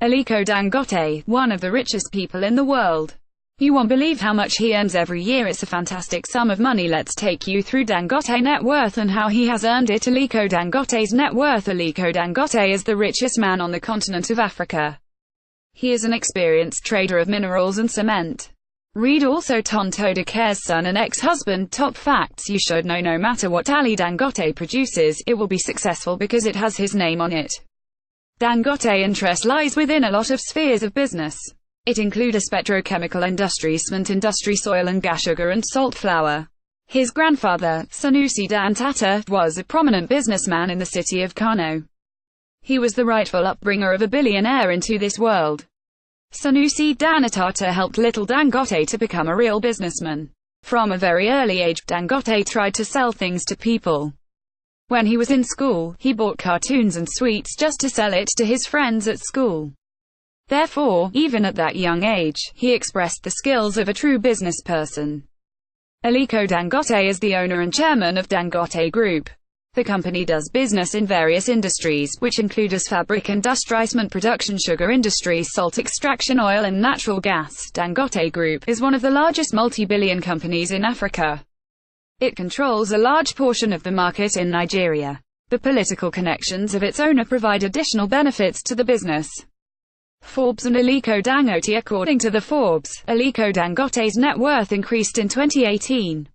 Aliko Dangote, one of the richest people in the world. You won't believe how much he earns every year. It's a fantastic sum of money. Let's take you through Dangote net worth and how he has earned it. Aliko Dangote's net worth. Aliko Dangote is the richest man on the continent of Africa. He is an experienced trader of minerals and cement. Read ALSO Tonto Dikehs' son and ex-husband. Top facts you should know. No matter what Ali Dangote produces, it will be successful because it has his name on it. Dangote interest lies within a lot of spheres of business. It includes petrochemical industry, cement industry, oil and gas, sugar and salt flour. His grandfather, Sanusi Dangote, was a prominent businessman in the city of Kano. He was the rightful upbringer of a billionaire into this world. Sanusi Dangote helped little Dangote to become a real businessman. From a very early age, Dangote tried to sell things to people. When he was in school, he bought cartoons and sweets just to sell it to his friends at school. Therefore, even at that young age, he expressed the skills of a true business person. Aliko Dangote is the owner and chairman of Dangote Group. The company does business in various industries, which include fabric industry, cement production, sugar industry, salt extraction, oil and natural gas. Dangote Group is one of the largest multi-billion companies in Africa. It controls a large portion of the market in Nigeria. The political connections of its owner provide additional benefits to the business. Forbes and Aliko Dangote. According to the Forbes, Aliko Dangote's net worth increased in 2018.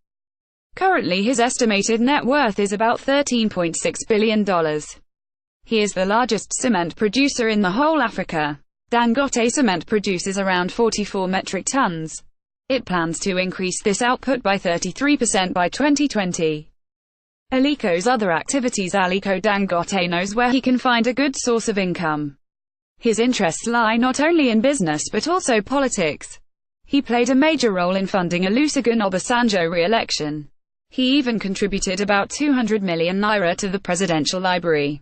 Currently his estimated net worth is about $13.6 billion. He is the largest cement producer in the whole Africa. Dangote Cement produces around 44 metric tons. It plans to increase this output by 33% by 2020. Aliko's other activities. Aliko Dangote knows where he can find a good source of income. His interests lie not only in business but also politics. He played a major role in funding Olusegun Obasanjo re-election. He even contributed about 200 million naira to the presidential library.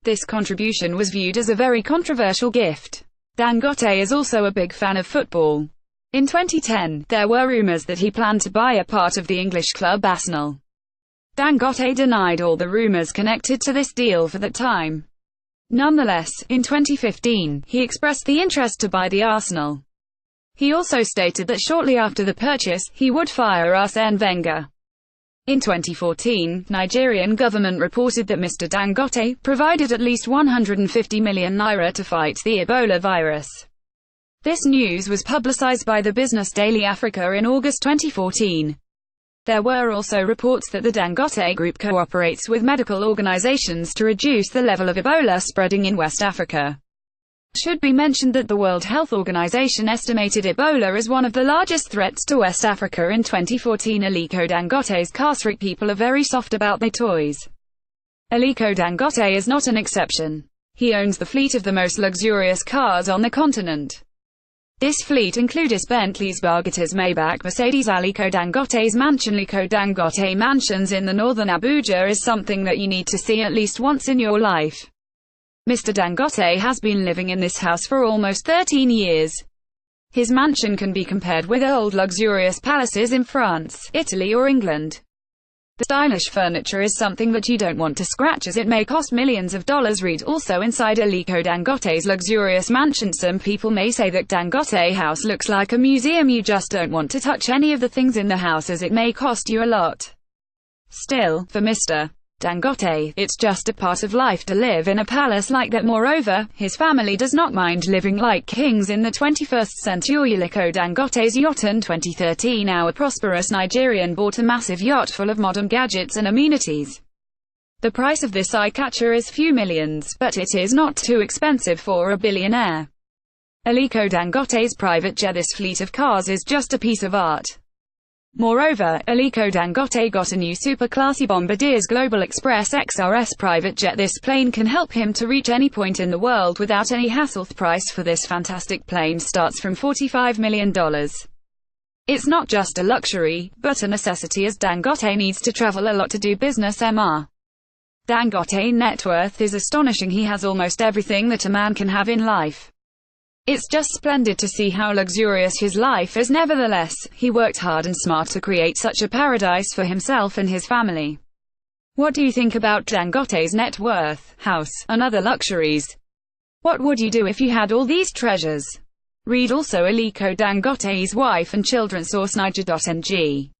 This contribution was viewed as a very controversial gift. Dangote is also a big fan of football. In 2010, there were rumors that he planned to buy a part of the English club Arsenal. Dangote denied all the rumors connected to this deal for that time. Nonetheless, in 2015, he expressed the interest to buy the Arsenal. He also stated that shortly after the purchase, he would fire Arsene Wenger. In 2014, Nigerian government reported that Mr. Dangote provided at least 150 million naira to fight the Ebola virus. This news was publicized by the Business Daily Africa in August 2014. There were also reports that the Dangote Group cooperates with medical organizations to reduce the level of Ebola spreading in West Africa. It should be mentioned that the World Health Organization estimated Ebola as one of the largest threats to West Africa in 2014. Aliko Dangote's cars. People are very soft about their toys. Aliko Dangote is not an exception. He owns the fleet of the most luxurious cars on the continent. This fleet includes Bentleys, Bugattis, Maybach, Mercedes. Aliko Dangote's mansion. Aliko Dangote mansions in the northern Abuja is something that you need to see at least once in your life. Mr. Dangote has been living in this house for almost 13 years. His mansion can be compared with old luxurious palaces in France, Italy or England. The stylish furniture is something that you don't want to scratch as it may cost millions of dollars. Read also inside Aliko Dangote's luxurious mansion. Some people may say that Dangote house looks like a museum. You just don't want to touch any of the things in the house as it may cost you a lot. Still, for Mr. Dangote, it's just a part of life to live in a palace like that. Moreover, his family does not mind living like kings in the 21st century. Aliko Dangote's yacht. In 2013, our prosperous Nigerian bought a massive yacht full of modern gadgets and amenities. The price of this eye-catcher is few millions, but it is not too expensive for a billionaire. Aliko Dangote's private jet. This fleet of cars is just a piece of art. Moreover, Aliko Dangote got a new super-classy Bombardier's Global Express XRS private jet. This plane can help him to reach any point in the world without any hassle. The price for this fantastic plane starts from $45 million. It's not just a luxury, but a necessity as Dangote needs to travel a lot to do business. Dangote net worth is astonishing. He has almost everything that a man can have in life. It's just splendid to see how luxurious his life is. Nevertheless, he worked hard and smart to create such a paradise for himself and his family. What do you think about Dangote's net worth, house, and other luxuries? What would you do if you had all these treasures? Read also Aliko Dangote's wife and children. Source Niger.ng